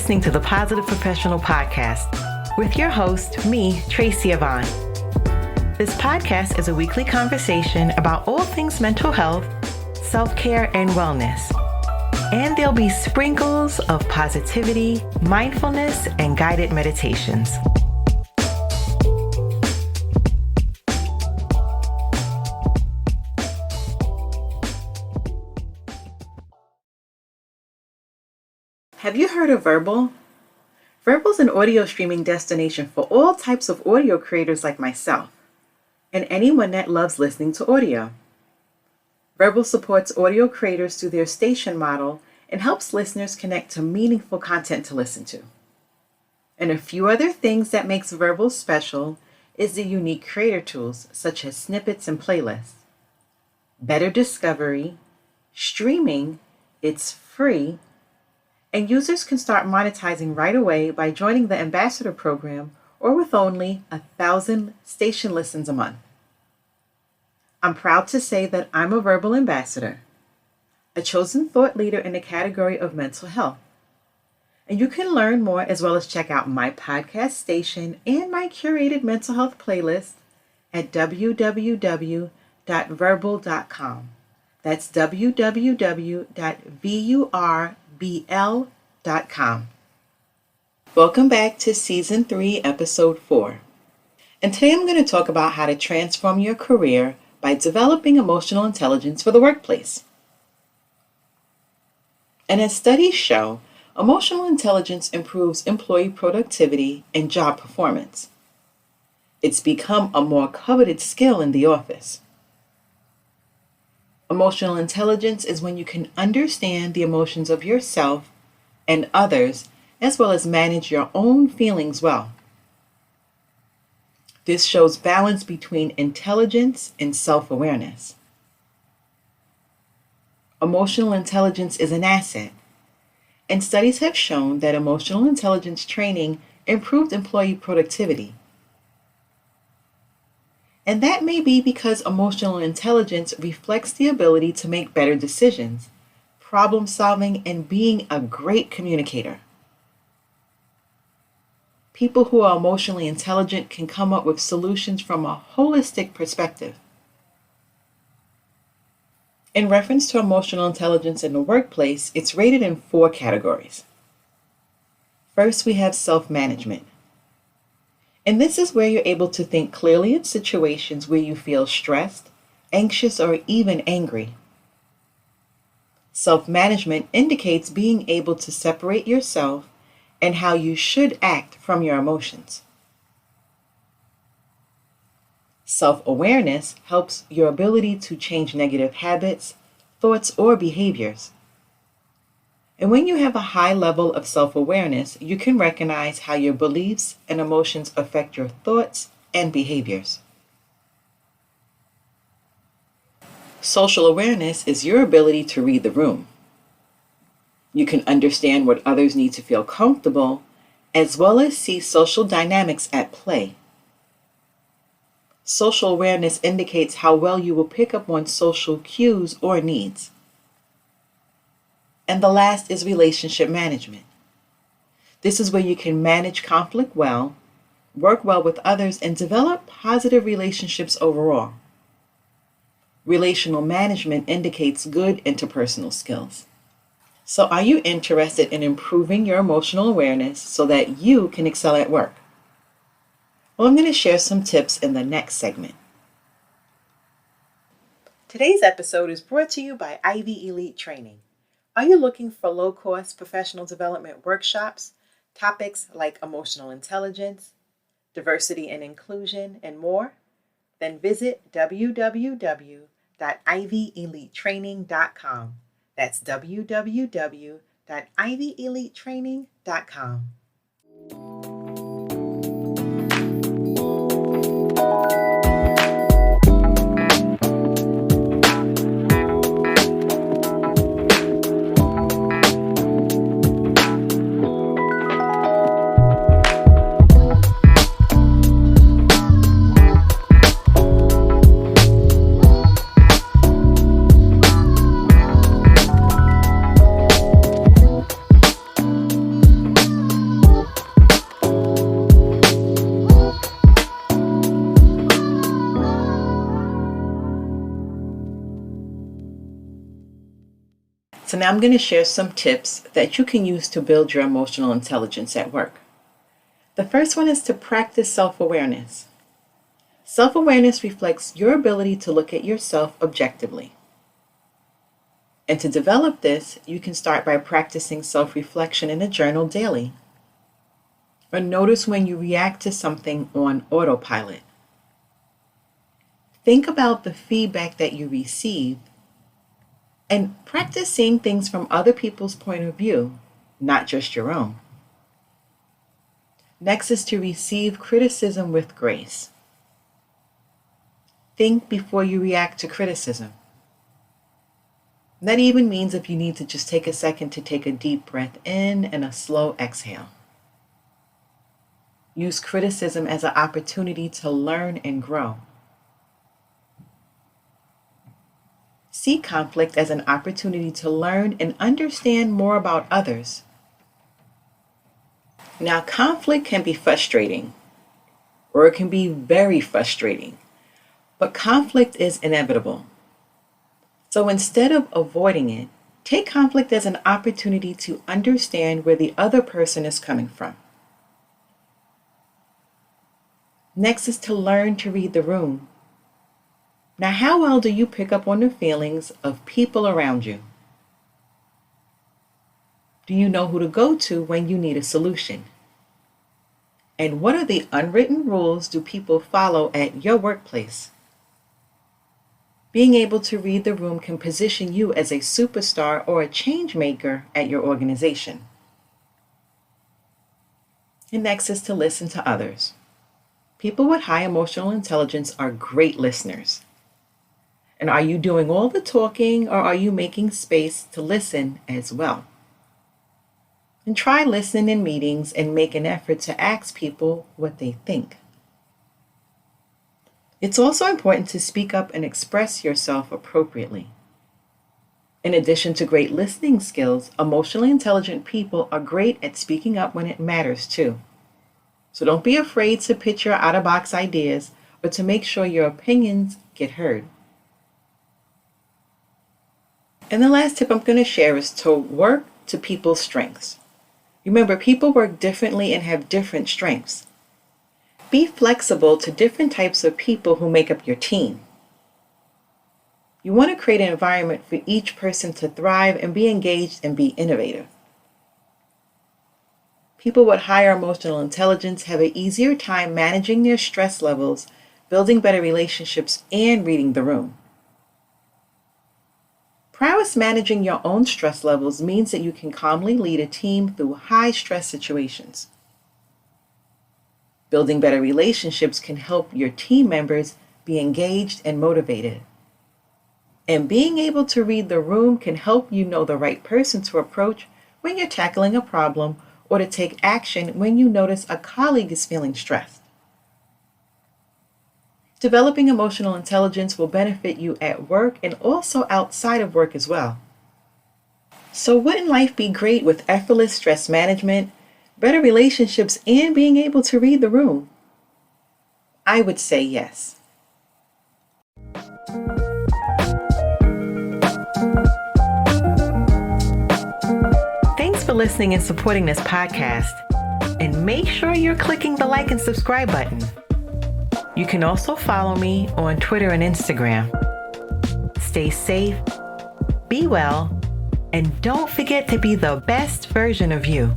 listening to the Positive Professional Podcast with your host, me, Tracy Yvonne. This podcast is a weekly conversation about all things mental health, self-care, and wellness. And there'll be sprinkles of positivity, mindfulness, and guided meditations. Have you heard of Verbal? Verbal is an audio streaming destination for all types of audio creators like myself, and anyone that loves listening to audio. Verbal supports audio creators through their station model and helps listeners connect to meaningful content to listen to. And a few other things that makes Verbal special is the unique creator tools such as snippets and playlists, better discovery, streaming, it's free, and users can start monetizing right away by joining the Ambassador program or with only 1,000 station listens a month. I'm proud to say that I'm a Verbal Ambassador, a chosen thought leader in the category of mental health. And you can learn more as well as check out my podcast station and my curated mental health playlist at www.verbal.com. That's www.verbl.com. Welcome back to Season 3, Episode 4. And today I'm going to talk about how to transform your career by developing emotional intelligence for the workplace. And as studies show, emotional intelligence improves employee productivity and job performance. It's become a more coveted skill in the office. Emotional intelligence is when you can understand the emotions of yourself and others, as well as manage your own feelings well. This shows balance between intelligence and self-awareness. Emotional intelligence is an asset, and studies have shown that emotional intelligence training improved employee productivity. And that may be because emotional intelligence reflects the ability to make better decisions, problem solving, and being a great communicator. People who are emotionally intelligent can come up with solutions from a holistic perspective. In reference to emotional intelligence in the workplace, it's rated in 4 categories. First, we have self-management. And this is where you're able to think clearly in situations where you feel stressed, anxious, or even angry. Self-management indicates being able to separate yourself and how you should act from your emotions. Self-awareness helps your ability to change negative habits, thoughts, or behaviors. And when you have a high level of self-awareness, you can recognize how your beliefs and emotions affect your thoughts and behaviors. Social awareness is your ability to read the room. You can understand what others need to feel comfortable, as well as see social dynamics at play. Social awareness indicates how well you will pick up on social cues or needs. And the last is relationship management. This is where you can manage conflict well, work well with others, and develop positive relationships overall. Relational management indicates good interpersonal skills. So are you interested in improving your emotional awareness so that you can excel at work? Well, I'm going to share some tips in the next segment. Today's episode is brought to you by Ivy Elite Training. Are you looking for low-cost professional development workshops, topics like emotional intelligence, diversity and inclusion, and more? Then visit www.ivyelitetraining.com. That's www.ivyelitetraining.com. now I'm going to share some tips that you can use to build your emotional intelligence at work. The first one is to practice self-awareness. Self-awareness reflects your ability to look at yourself objectively. And to develop this, you can start by practicing self-reflection in a journal daily. Or notice when you react to something on autopilot. Think about the feedback that you receive and practice seeing things from other people's point of view, not just your own. Next is to receive criticism with grace. Think before you react to criticism. That even means if you need to just take a second to take a deep breath in and a slow exhale. Use criticism as an opportunity to learn and grow. See conflict as an opportunity to learn and understand more about others. Now, conflict can be frustrating, or it can be very frustrating, but conflict is inevitable. So instead of avoiding it, take conflict as an opportunity to understand where the other person is coming from. Next is to learn to read the room. Now, how well do you pick up on the feelings of people around you? Do you know who to go to when you need a solution? And what are the unwritten rules do people follow at your workplace? Being able to read the room can position you as a superstar or a change maker at your organization. And next is to listen to others. People with high emotional intelligence are great listeners. And are you doing all the talking, or are you making space to listen as well? And try listening in meetings and make an effort to ask people what they think. It's also important to speak up and express yourself appropriately. In addition to great listening skills, emotionally intelligent people are great at speaking up when it matters too. So don't be afraid to pitch your out-of-box ideas or to make sure your opinions get heard. And the last tip I'm going to share is to work to people's strengths. Remember, people work differently and have different strengths. Be flexible to different types of people who make up your team. You want to create an environment for each person to thrive and be engaged and be innovative. People with higher emotional intelligence have an easier time managing their stress levels, building better relationships, and reading the room. Prowess managing your own stress levels means that you can calmly lead a team through high stress situations. Building better relationships can help your team members be engaged and motivated. And being able to read the room can help you know the right person to approach when you're tackling a problem or to take action when you notice a colleague is feeling stressed. Developing emotional intelligence will benefit you at work and also outside of work as well. So wouldn't life be great with effortless stress management, better relationships, and being able to read the room? I would say yes. Thanks for listening and supporting this podcast. And make sure you're clicking the like and subscribe button. You can also follow me on Twitter and Instagram. Stay safe, be well, and don't forget to be the best version of you.